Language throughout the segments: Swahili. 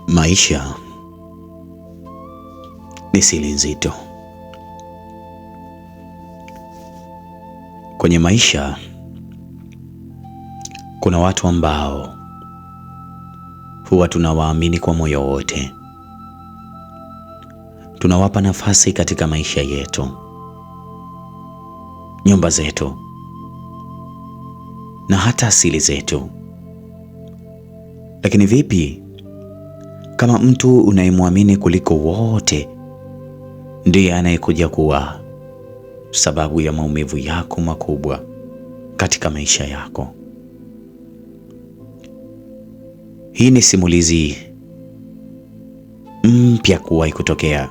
Maisha ni siri nzito. Kwenye maisha kuna watu ambao huwa tunawaamini kwa moyo wote. Tunawapa nafasi katika maisha yetu, nyumba zetu na hata asili zetu. Lakini vipi kama mtu unayemwamini kuliko wote ndiye anayekuja kuwa sababu ya maumivu yako makubwa katika maisha yako? Hii ni simulizi mpya kuwahi kutokea.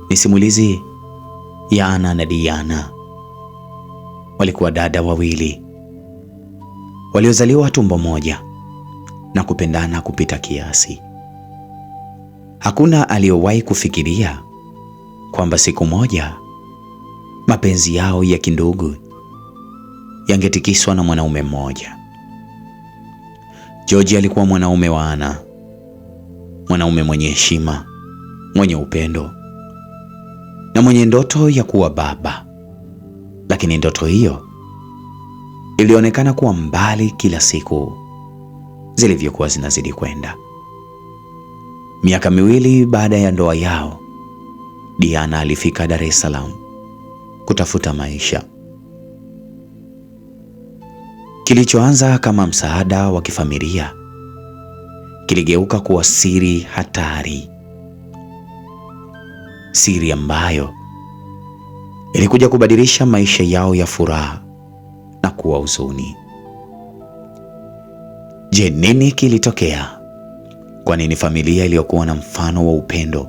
Ni simulizi ya Anna na Diana. Walikuwa dada wawili waliozaliwa tumbo moja na kupendana kupita kiasi. Hakuna aliyowahi kufikiria kwamba siku moja mapenzi yao ya kindugu yangetikiswa na mwanaume mmoja. George alikuwa mwanaume wa Anna, mwanaume mwenye heshima, mwenye upendo na mwenye ndoto ya kuwa baba. Lakini ndoto hiyo ilionekana kuwa mbali kila siku zilivyokuwa zinazidi kwenda. Miaka miwili baada ya ndoa yao, Diana alifika Dar es Salaam kutafuta maisha. Kilichoanza kama msaada wa kifamilia kiligeuka kuwa siri hatari. Siri ambayo ilikuja kubadilisha maisha yao ya furaha na kuwa huzuni. Je, nini kilitokea? Kwa nini familia iliyokuwa na mfano wa upendo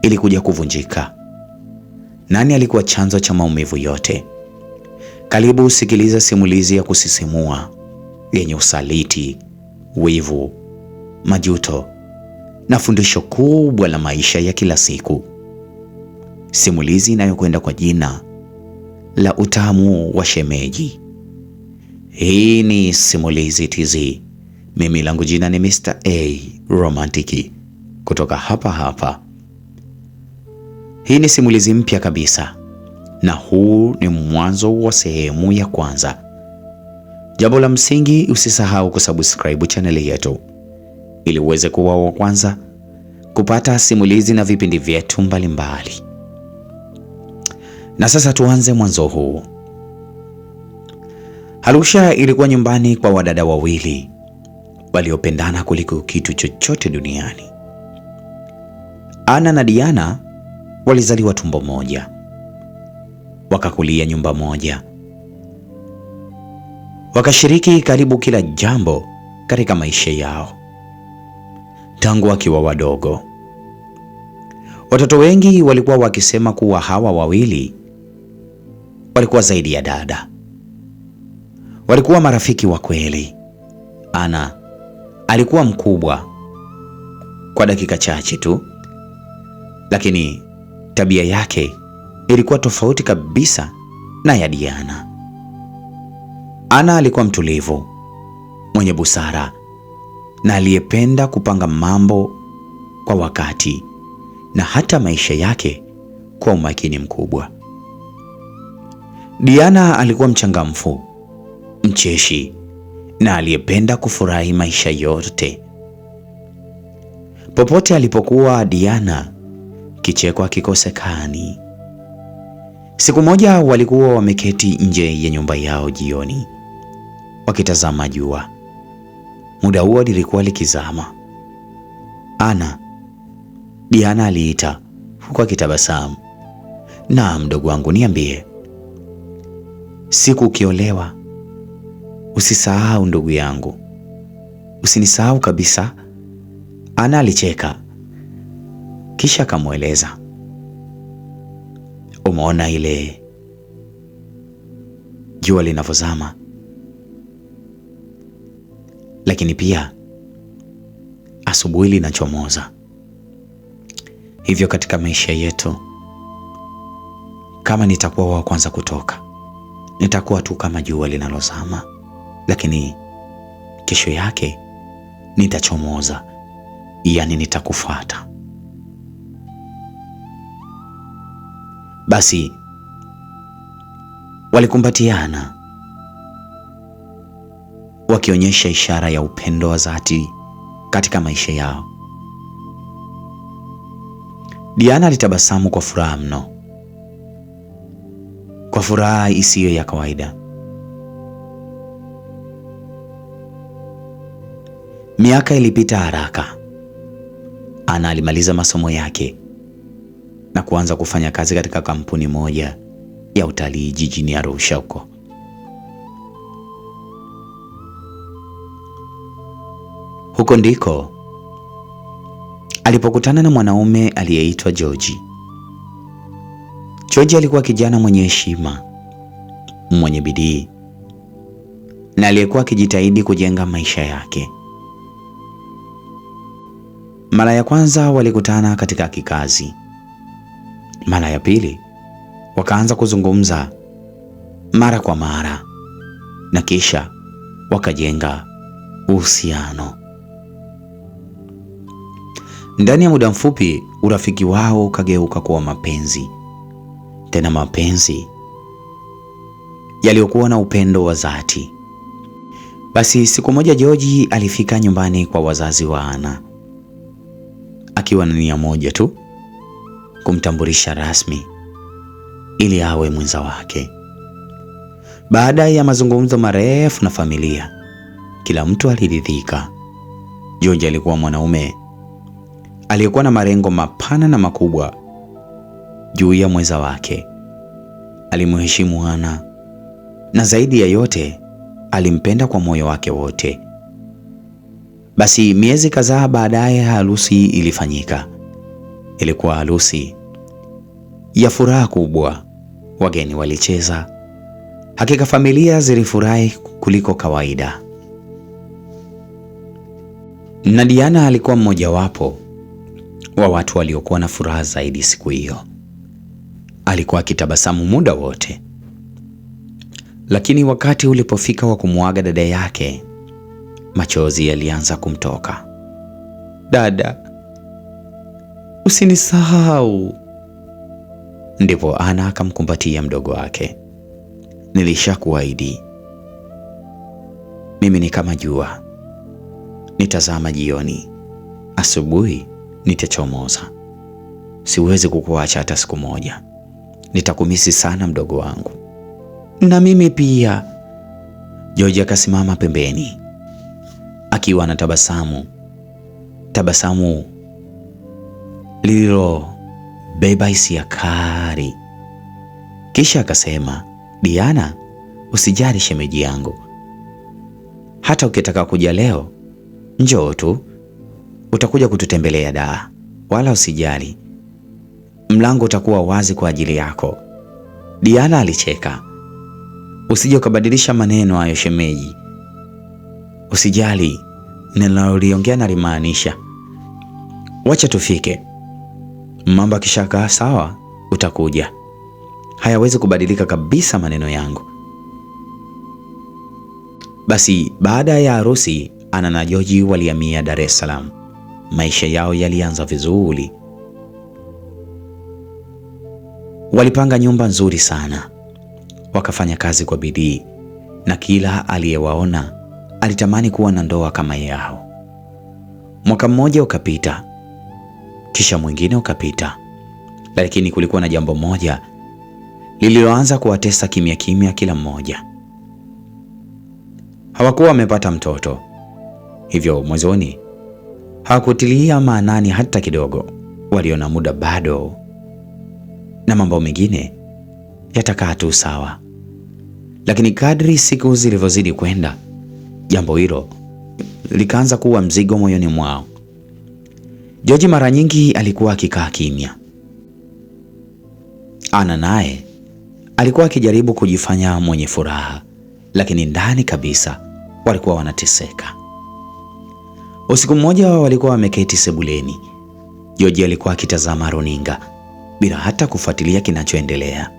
ilikuja kuvunjika? Nani alikuwa chanzo cha maumivu yote? Karibu usikiliza simulizi ya kusisimua yenye usaliti, wivu, majuto na fundisho kubwa la maisha ya kila siku. Simulizi inayokwenda kwa jina la Utamu wa Shemeji. Hii ni Simulizi TZ. Mimi langu jina ni Mr. A Romantiki kutoka hapa. Hii ni simulizi mpya kabisa na huu ni mwanzo wa sehemu ya kwanza. Jambo la msingi, usisahau kusubscribe chaneli yetu ili uweze kuwa wa kwanza kupata simulizi na vipindi vyetu mbalimbali. Na sasa tuanze mwanzo huu. Arusha ilikuwa nyumbani kwa wadada wawili waliopendana kuliko kitu chochote duniani. Anna na Diana walizaliwa tumbo moja, wakakulia nyumba moja, wakashiriki karibu kila jambo katika maisha yao tangu wakiwa wadogo. Watoto wengi walikuwa wakisema kuwa hawa wawili walikuwa zaidi ya dada. Walikuwa marafiki wa kweli. Anna alikuwa mkubwa kwa dakika chache tu, lakini tabia yake ilikuwa tofauti kabisa na ya Diana. Anna alikuwa mtulivu, mwenye busara na aliyependa kupanga mambo kwa wakati na hata maisha yake kwa umakini mkubwa. Diana alikuwa mchangamfu, mcheshi na aliyependa kufurahi maisha yote. Popote alipokuwa Diana, kicheko hakikosekani. Siku moja walikuwa wameketi nje ya nyumba yao jioni, wakitazama jua. Muda huo lilikuwa likizama. Anna, Diana aliita huku akitabasamu. Na mdogo wangu, niambie, siku ukiolewa usisahau ndugu yangu, usinisahau kabisa. Anna alicheka kisha akamweleza, umeona ile jua linavyozama, lakini pia asubuhi linachomoza. Hivyo katika maisha yetu, kama nitakuwa wa kwanza kutoka, nitakuwa tu kama jua linalozama, lakini kesho yake nitachomoza yaani nitakufuata. Basi walikumbatiana, wakionyesha ishara ya upendo wa dhati katika maisha yao. Diana alitabasamu kwa furaha mno, kwa furaha isiyo ya kawaida. Miaka ilipita haraka. Ana alimaliza masomo yake na kuanza kufanya kazi katika kampuni moja ya utalii jijini Arusha huko. Huko ndiko alipokutana na mwanaume aliyeitwa George. George alikuwa kijana mwenye heshima, mwenye bidii na aliyekuwa akijitahidi kujenga maisha yake. Mara ya kwanza walikutana katika kikazi. Mara ya pili wakaanza kuzungumza mara kwa mara na kisha wakajenga uhusiano. Ndani ya muda mfupi urafiki wao ukageuka kuwa mapenzi, tena mapenzi yaliyokuwa na upendo wa dhati. Basi siku moja George alifika nyumbani kwa wazazi wa Ana akiwa na nia moja tu, kumtambulisha rasmi ili awe mwenza wake. Baada ya mazungumzo marefu na familia, kila mtu aliridhika. George alikuwa mwanaume aliyekuwa na malengo mapana na makubwa juu ya mwenza wake. Alimheshimu Ana na zaidi ya yote alimpenda kwa moyo wake wote. Basi miezi kadhaa baadaye harusi ilifanyika. Ilikuwa harusi ya furaha kubwa. Wageni walicheza. Hakika familia zilifurahi kuliko kawaida. Na Diana alikuwa mmojawapo wa watu waliokuwa na furaha zaidi siku hiyo. Alikuwa akitabasamu muda wote. Lakini wakati ulipofika wa kumuaga dada yake, machozi yalianza kumtoka. Dada, usinisahau. Ndipo Ana akamkumbatia mdogo wake. Nilishakuahidi. Mimi ni kama jua, nitazama jioni, asubuhi nitachomoza. Siwezi kukuacha hata siku moja. Nitakumisi sana mdogo wangu. Na mimi pia. George akasimama pembeni akiwa na tabasamu lililobeba hisia kali. Kisha akasema, Diana, usijali shemeji yangu. Hata ukitaka kuja leo, njoo tu. Utakuja kututembelea Dar. Wala usijali. Mlango utakuwa wazi kwa ajili yako. Diana alicheka. Usije ukabadilisha maneno hayo shemeji. Usijali, ninaloliongea nalimaanisha. Wacha tufike. Mambo akishakaa sawa, utakuja. Hayawezi kubadilika kabisa maneno yangu. Basi baada ya harusi, Ana na George walihamia Dar es Salaam. Maisha yao yalianza vizuri. Walipanga nyumba nzuri sana. Wakafanya kazi kwa bidii na kila aliyewaona alitamani kuwa na ndoa kama yao. Mwaka mmoja ukapita, kisha mwingine ukapita. Lakini kulikuwa na jambo moja lililoanza kuwatesa kimya kimya kila mmoja. Hawakuwa wamepata mtoto. Hivyo mwanzoni hawakutilia maanani hata kidogo. Waliona muda bado na mambo mengine yatakaa tu sawa. Lakini kadri siku zilivyozidi kwenda, jambo hilo likaanza kuwa mzigo moyoni mwao. George mara nyingi alikuwa akikaa kimya. Ana naye alikuwa akijaribu kujifanya mwenye furaha, lakini ndani kabisa walikuwa wanateseka. Usiku mmoja walikuwa wameketi sebuleni. George alikuwa akitazama runinga bila hata kufuatilia kinachoendelea.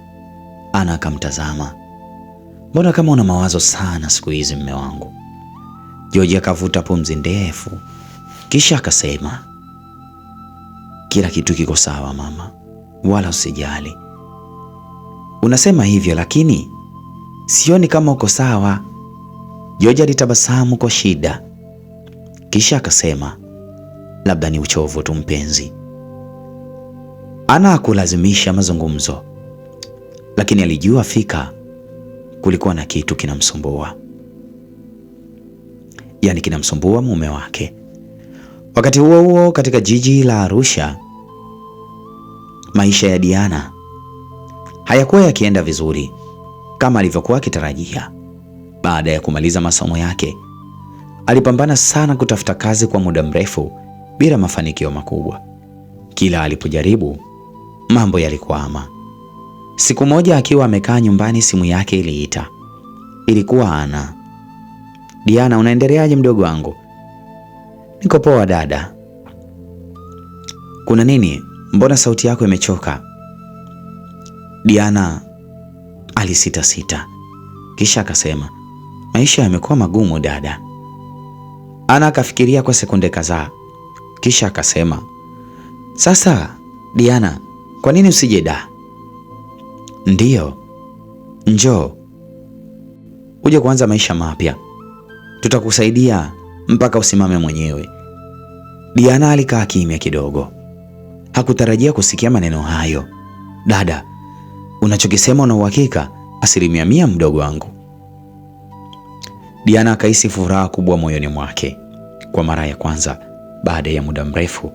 Ana akamtazama. Mbona kama una mawazo sana siku hizi mme wangu? George akavuta pumzi ndefu kisha akasema, Kila kitu kiko sawa mama, wala usijali. Unasema hivyo lakini sioni kama uko sawa. George alitabasamu kwa shida, kisha akasema, labda ni uchovu tu mpenzi. Ana hakulazimisha mazungumzo, lakini alijua fika kulikuwa na kitu kinamsumbua, yaani kinamsumbua mume wake. Wakati huo huo, katika jiji la Arusha, maisha ya Diana hayakuwa yakienda vizuri kama alivyokuwa akitarajia. Baada ya kumaliza masomo yake, alipambana sana kutafuta kazi kwa muda mrefu bila mafanikio makubwa. Kila alipojaribu, mambo yalikwama. Siku moja akiwa amekaa nyumbani, simu yake iliita. Ilikuwa Ana. Diana, unaendeleaje mdogo wangu? Niko poa dada. Kuna nini? Mbona sauti yako imechoka? Diana alisita, kisha akasema, maisha yamekuwa magumu dada. Ana akafikiria kwa sekunde kadhaa, kisha akasema, sasa Diana, kwa nini usije da? Ndiyo, njoo uje kuanza maisha mapya, tutakusaidia mpaka usimame mwenyewe. Diana alikaa kimya kidogo, hakutarajia kusikia maneno hayo. Dada, unachokisema una uhakika 100% mdogo wangu? Diana akahisi furaha kubwa moyoni mwake. Kwa mara ya kwanza baada ya muda mrefu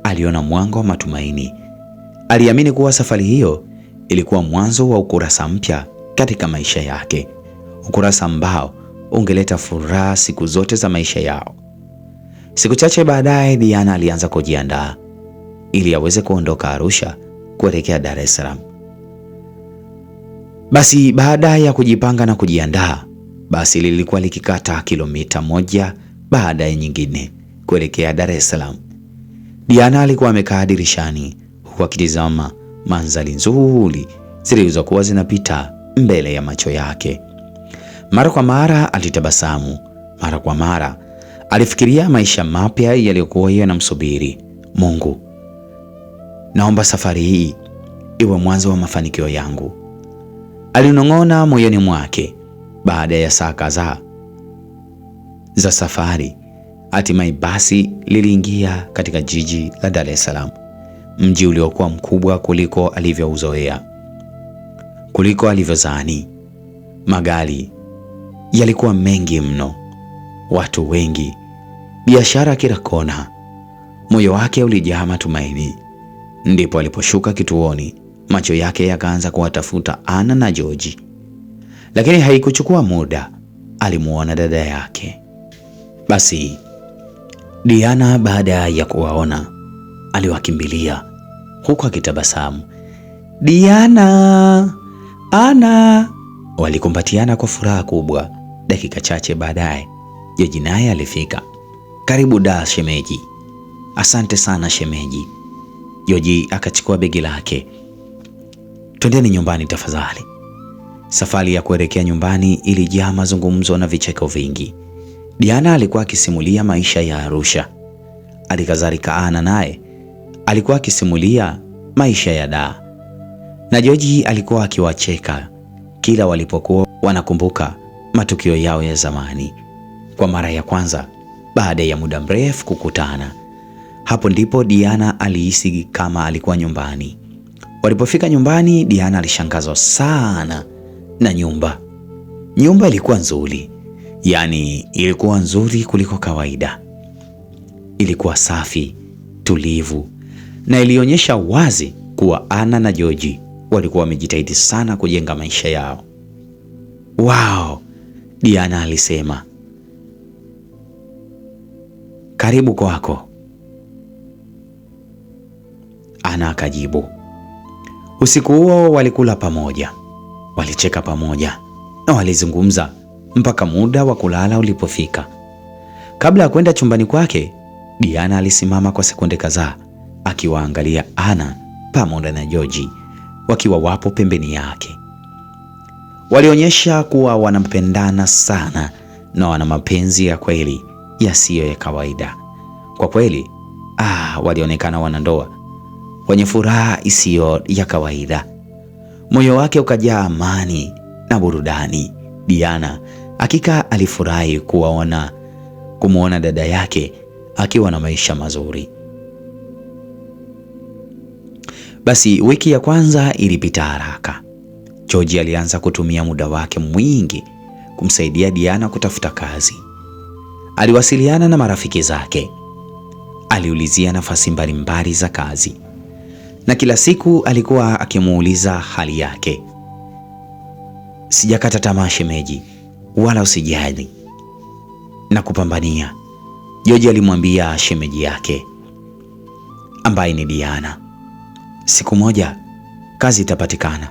aliona mwanga wa matumaini. Aliamini kuwa safari hiyo ilikuwa mwanzo wa ukurasa mpya katika maisha yake, ukurasa ambao ungeleta furaha siku zote za maisha yao. Siku chache baadaye, Diana alianza kujiandaa ili aweze kuondoka Arusha kuelekea Dar es Salaam. Basi baada ya kujipanga na kujiandaa, basi lilikuwa likikata kilomita moja baada ya nyingine kuelekea Dar es Salaam. Diana alikuwa amekaa dirishani huku akitizama mandhari nzuri zilizokuwa zinapita mbele ya macho yake. Mara kwa mara alitabasamu, mara kwa mara alifikiria maisha mapya yaliyokuwa yanamsubiri. Mungu, naomba safari hii iwe mwanzo wa mafanikio yangu, alinong'ona moyoni mwake. Baada ya saa kadhaa za safari, hatimaye basi liliingia katika jiji la Dar es Salaam, mji uliokuwa mkubwa kuliko alivyouzoea, kuliko alivyozani. Magari yalikuwa mengi mno, watu wengi, biashara kila kona. Moyo wake ulijaa matumaini. Ndipo aliposhuka kituoni, macho yake yakaanza kuwatafuta Ana na George. Lakini haikuchukua muda, alimuona dada yake. Basi Diana baada ya kuwaona aliwakimbilia huku akitabasamu. Diana, Ana, walikumbatiana kwa furaha kubwa. Dakika chache baadaye George naye alifika. Karibu da shemeji. Asante sana shemeji. George akachukua begi lake. Twendeni nyumbani tafadhali. Safari ya kuelekea nyumbani ilijaa mazungumzo na vicheko vingi. Diana alikuwa akisimulia maisha ya Arusha. Alikadhalika Ana naye alikuwa akisimulia maisha ya Dar. Na George alikuwa akiwacheka kila walipokuwa wanakumbuka matukio yao ya zamani. Kwa mara ya kwanza baada ya muda mrefu kukutana, hapo ndipo Diana alihisi kama alikuwa nyumbani. Walipofika nyumbani, Diana alishangazwa sana na nyumba. Nyumba ilikuwa nzuri, yaani ilikuwa nzuri kuliko kawaida. Ilikuwa safi, tulivu, na ilionyesha wazi kuwa Ana na George walikuwa wamejitahidi sana kujenga maisha yao. Wow, Diana alisema. Karibu kwako, Ana akajibu. Usiku huo walikula pamoja, walicheka pamoja na walizungumza mpaka muda wa kulala ulipofika. Kabla ya kwenda chumbani kwake, Diana alisimama kwa sekunde kadhaa akiwaangalia Ana pamoja na George wakiwa wapo pembeni yake. Walionyesha kuwa wanampendana sana na wana mapenzi ya kweli yasiyo ya kawaida. Kwa kweli, walionekana wanandoa kwenye furaha isiyo ya kawaida. Moyo wake ukajaa amani na burudani. Diana hakika alifurahi kumwona dada yake akiwa na maisha mazuri. Basi wiki ya kwanza ilipita haraka. George alianza kutumia muda wake mwingi kumsaidia Diana kutafuta kazi. Aliwasiliana na marafiki zake, aliulizia nafasi mbalimbali za kazi, na kila siku alikuwa akimuuliza hali yake. Sijakata tamaa shemeji, wala usijali na kupambania, George alimwambia shemeji yake ambaye ni Diana. Siku moja kazi itapatikana,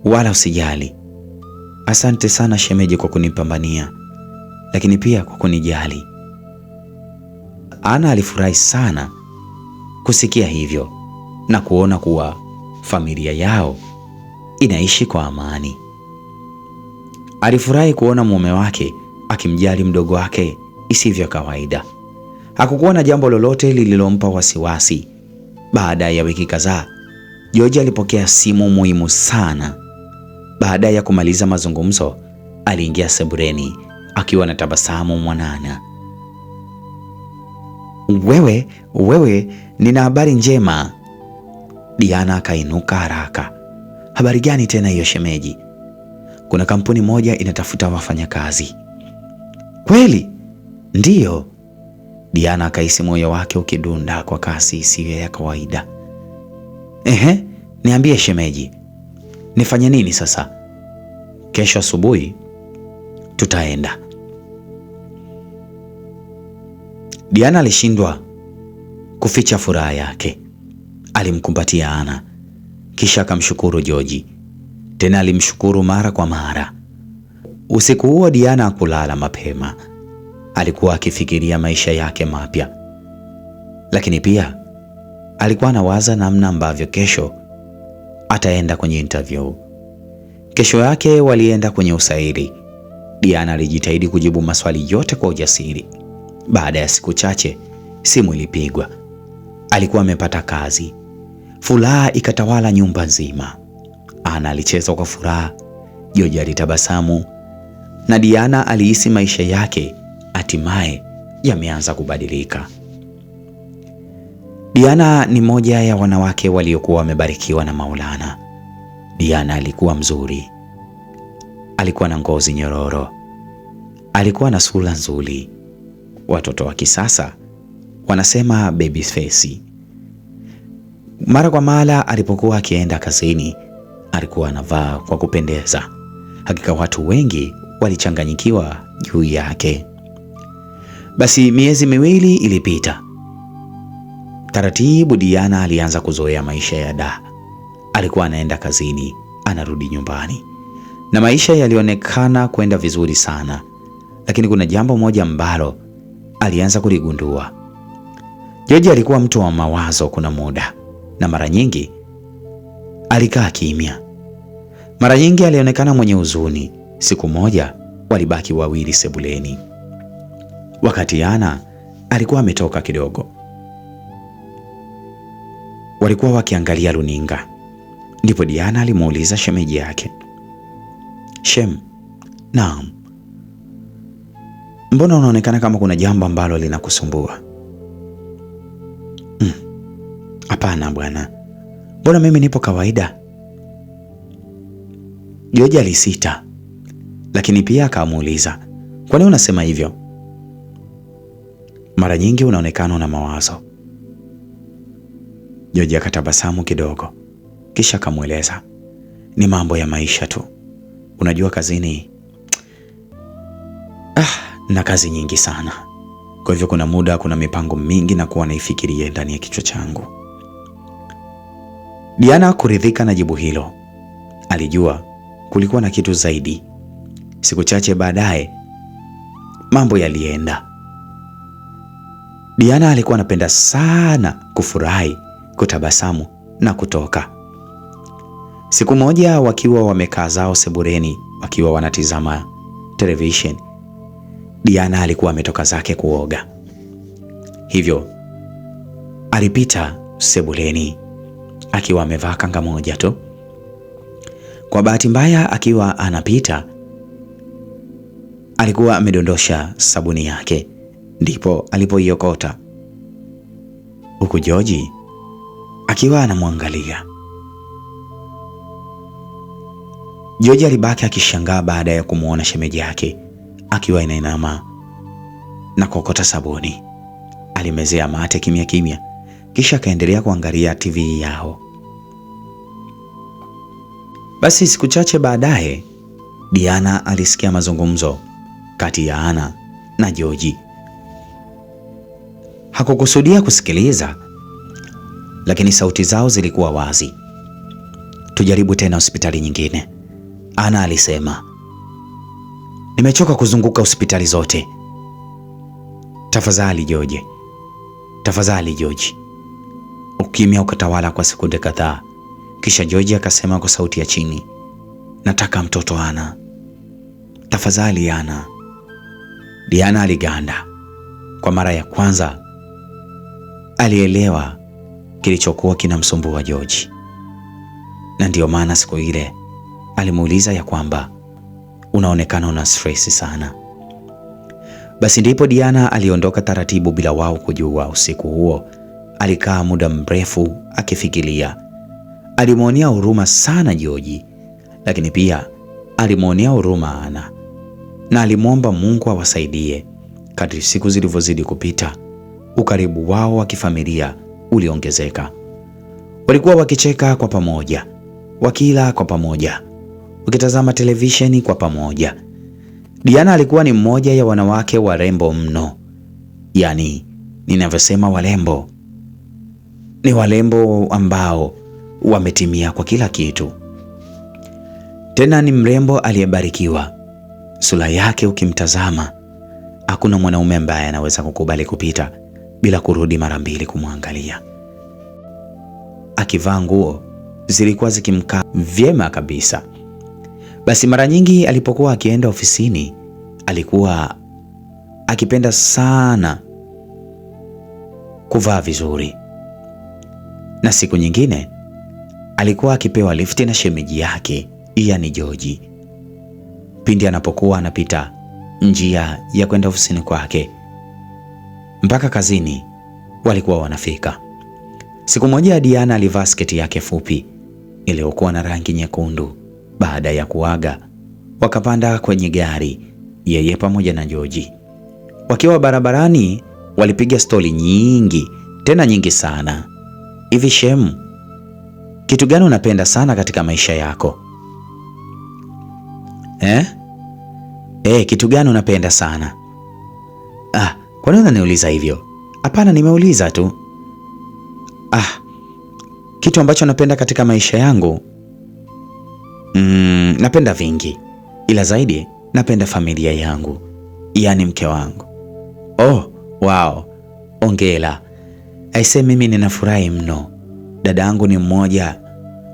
wala usijali. Asante sana shemeji kwa kunipambania, lakini pia kwa kunijali. Ana alifurahi sana kusikia hivyo na kuona kuwa familia yao inaishi kwa amani. Alifurahi kuona mume wake akimjali mdogo wake isivyo kawaida. Hakukuwa na jambo lolote lililompa wasiwasi. Baada ya wiki kadhaa, George alipokea simu muhimu sana. Baada ya kumaliza mazungumzo, aliingia sebuleni akiwa na tabasamu mwanana. Wewe, nina habari njema. Diana akainuka haraka. Habari gani tena hiyo shemeji? Kuna kampuni moja inatafuta wafanyakazi. Kweli? Ndiyo. Diana akahisi moyo wake ukidunda kwa kasi isiyo ya kawaida. Niambie shemeji, nifanye nini sasa? Kesho asubuhi tutaenda. Diana alishindwa kuficha furaha yake. Alimkumbatia Ana, kisha akamshukuru George. Tena alimshukuru mara kwa mara. Usiku huo Diana hakulala mapema. Alikuwa akifikiria maisha yake mapya, lakini pia alikuwa anawaza namna ambavyo kesho ataenda kwenye interview. Kesho yake walienda kwenye usaili. Diana alijitahidi kujibu maswali yote kwa ujasiri. Baada ya siku chache, simu ilipigwa. Alikuwa amepata kazi. Furaha ikatawala nyumba nzima. Ana alicheza kwa furaha, George alitabasamu, na Diana alihisi maisha yake hatimaye yameanza kubadilika. Diana ni moja ya wanawake waliokuwa wamebarikiwa na Maulana. Diana alikuwa mzuri. Alikuwa na ngozi nyororo. Alikuwa na sura nzuri. Watoto wa kisasa wanasema baby face. Mara kwa mara alipokuwa akienda kazini, alikuwa anavaa kwa kupendeza. Hakika watu wengi walichanganyikiwa juu yake. Basi miezi miwili ilipita. Taratibu Diana alianza kuzoea maisha ya Dar. Alikuwa anaenda kazini, anarudi nyumbani, na maisha yalionekana kwenda vizuri sana. Lakini kuna jambo moja ambalo alianza kuligundua. George alikuwa mtu wa mawazo kuna muda, na mara nyingi alikaa kimya. Mara nyingi alionekana mwenye huzuni. Siku moja walibaki wawili sebuleni. Wakati Ana alikuwa ametoka kidogo, walikuwa wakiangalia runinga. Ndipo Diana alimuuliza shemeji yake, Shem, naam, mbona unaonekana kama kuna jambo ambalo linakusumbua? Hapana bwana, mbona mimi nipo kawaida. George alisita, lakini pia akamuuliza, kwa nini unasema hivyo? Mara nyingi unaonekana una mawazo. George akatabasamu kidogo, kisha akamweleza, ni mambo ya maisha tu. Unajua kazini, na kazi nyingi sana. Kwa hivyo kuna muda, kuna mipango mingi na kuwa naifikiria ndani ya kichwa changu. Diana kuridhika na jibu hilo. Alijua kulikuwa na kitu zaidi. Siku chache baadaye mambo yalienda. Diana alikuwa anapenda sana kufurahi, kutabasamu na kutoka. Siku moja wakiwa wamekaa zao sebuleni wakiwa wanatizama television, Diana alikuwa ametoka zake kuoga. Hivyo alipita sebuleni akiwa amevaa kanga moja tu. Kwa bahati mbaya, akiwa anapita alikuwa amedondosha sabuni yake, ndipo alipoiokota, huku George akiwa anamwangalia. George alibaki akishangaa baada ya kumwona shemeji yake akiwa inainama na kuokota sabuni. Alimezea mate kimya kimya, kisha akaendelea kuangalia TV yao. Basi siku chache baadaye, Diana alisikia mazungumzo kati ya Ana na George. Hakukusudia kusikiliza, lakini sauti zao zilikuwa wazi. Tujaribu tena hospitali nyingine, Ana alisema. Nimechoka kuzunguka hospitali zote. Tafadhali George, tafadhali George. Ukimya ukatawala kwa sekunde kadhaa, kisha George akasema kwa sauti ya chini, nataka mtoto Ana, tafadhali Ana. Diana aliganda. Kwa mara ya kwanza alielewa kilichokuwa kinamsumbua George, na ndiyo maana siku ile alimuuliza ya kwamba unaonekana una stress sana. Basi ndipo Diana aliondoka taratibu bila wao kujua. Usiku huo alikaa muda mrefu akifikiria. Alimwonea huruma sana George, lakini pia alimwonea huruma Ana, na alimwomba Mungu awasaidie. Kadri siku zilivyozidi kupita, ukaribu wao wa kifamilia uliongezeka. Walikuwa wakicheka kwa pamoja, wakila kwa pamoja, wakitazama televisheni kwa pamoja. Diana alikuwa ni mmoja ya wanawake warembo mno. Yaani, ninavyosema warembo, ni warembo ambao wametimia kwa kila kitu. Tena ni mrembo aliyebarikiwa. Sura yake ukimtazama, hakuna mwanaume ambaye anaweza kukubali kupita bila kurudi mara mbili kumwangalia. Akivaa nguo zilikuwa zikimkaa vyema kabisa. Basi mara nyingi alipokuwa akienda ofisini, alikuwa akipenda sana kuvaa vizuri. Na siku nyingine alikuwa akipewa lifti na shemeji yake, yaani George, pindi anapokuwa anapita njia ya kwenda ofisini kwake. Mpaka kazini walikuwa wanafika. Siku moja Diana alivaa sketi yake fupi iliyokuwa na rangi nyekundu. Baada ya kuaga, wakapanda kwenye gari, yeye pamoja na George. Wakiwa barabarani walipiga stori nyingi, tena nyingi sana. Hivi Shem, kitu gani unapenda sana katika maisha yako? Kitu gani unapenda sana? Kwa nini unaniuliza hivyo? Hapana, nimeuliza tu. Kitu ambacho napenda katika maisha yangu, napenda vingi, ila zaidi napenda familia yangu, yaani mke wangu. Oh, wow, ongela. Aise, mimi ninafurahi mno. Dada yangu ni mmoja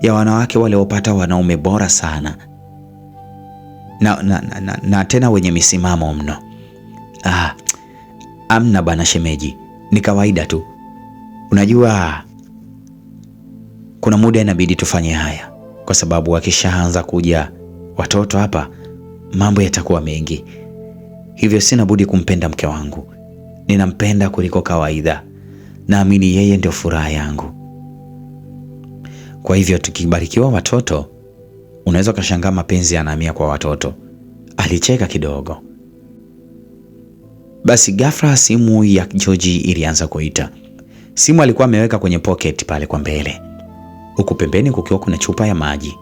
ya wanawake waliopata wanaume bora sana na tena wenye misimamo mno. Amna bana shemeji, ni kawaida tu. Unajua kuna muda inabidi tufanye haya, kwa sababu wakishaanza kuja watoto hapa mambo yatakuwa mengi. Hivyo sina budi kumpenda mke wangu. Ninampenda kuliko kawaida. Naamini yeye ndio furaha yangu. Kwa hivyo tukibarikiwa watoto, unaweza kashangaa mapenzi yanahamia kwa watoto. Alicheka kidogo. Basi ghafla simu ya George ilianza kuita. Simu alikuwa ameweka kwenye pocket pale kwa mbele, huku pembeni kukiwa kuna chupa ya maji.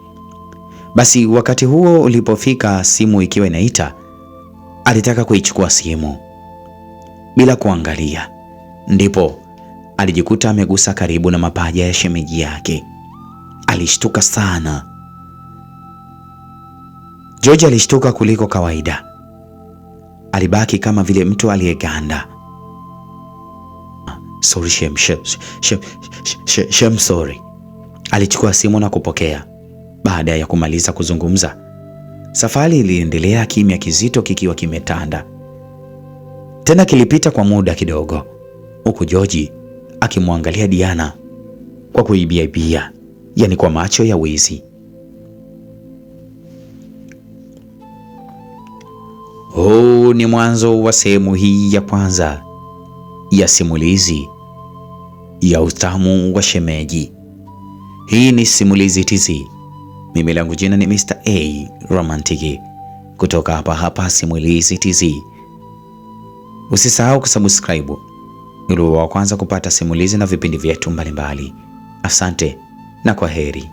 Basi wakati huo ulipofika, simu ikiwa inaita, alitaka kuichukua simu bila kuangalia. Ndipo alijikuta amegusa karibu na mapaja ya shemeji yake. Alishtuka sana. George alishtuka kuliko kawaida. Alibaki kama vile mtu aliyeganda. Sorry Shem, sorry. Alichukua simu na kupokea. Baada ya kumaliza kuzungumza, safari iliendelea, kimya kizito kikiwa kimetanda. Tena kilipita kwa muda kidogo, huku George akimwangalia Diana kwa kuibiaibia, yani kwa macho ya wizi. Huu ni mwanzo wa sehemu hii ya kwanza ya simulizi ya Utamu wa Shemeji. Hii ni Simulizi Tz. Mimi langu jina ni Mr. A Romantic kutoka hapa Simulizi Tz. Usisahau kusubscribe ili wa kwanza kupata simulizi na vipindi vyetu mbalimbali. Asante na kwa heri.